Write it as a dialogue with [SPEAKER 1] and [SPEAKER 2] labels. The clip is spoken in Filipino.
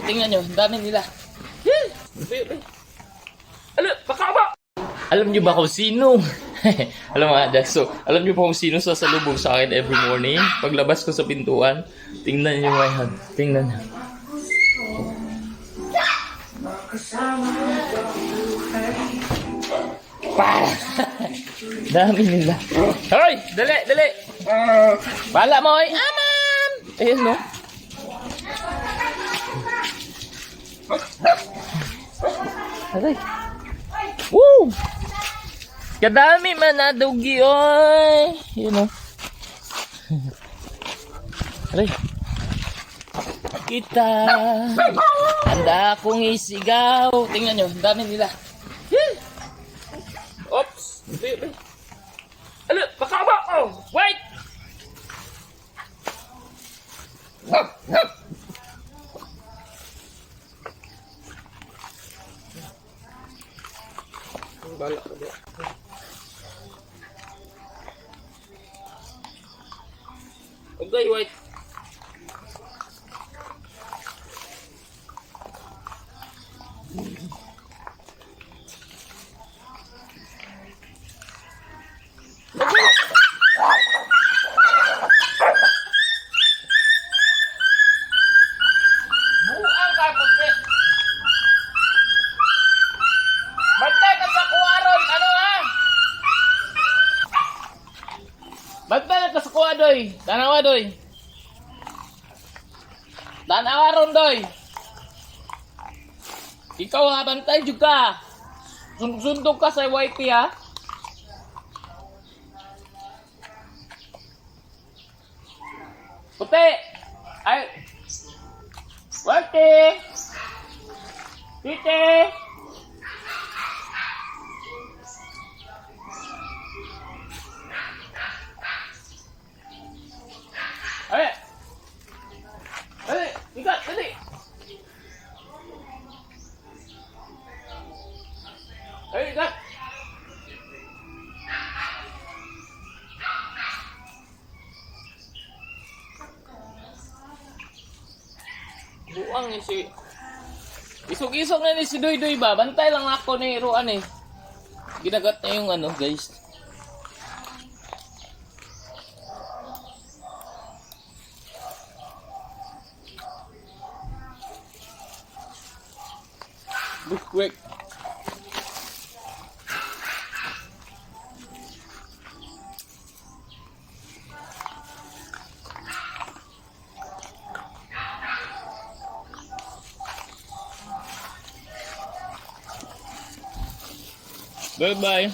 [SPEAKER 1] tingnan nyo, ang dami nila. Baka ba? Alam nyo ba kung sino? Alam mga dad, so, alam nyo ba kung sino sasalubong sa akin every morning? Paglabas ko sa pintuan, tingnan nyo ngayon. Tingnan nyo. Dami nila. Hoy! Dali! Dali! Bala mo, oy! Aman! Ayun, no? Aray! Woo! Kadami man na doggy, oy! Yun, no? Aray! Kita! Handa akong isigaw! Tingnan nyo, dami nila. Oops! Baka ba? Oh! Wait! Bala ko din. Okay, wait. Bagta ka sa kuha, doy. Tanawa, doy. Tanawa ron, doy. Ikaw ha, bantay juga. Sundog ka sa wifey, ha. Puti. Ay. Wifey. Titi. Ayo. Dali, ikat, dali. Ayo, ikat. Buang ni si isog-isog na ni si Doy-Doy ba? Bantay lang ako ni Ruan eh. Ginagat na yung ano, guys. Look quick. Bye-bye.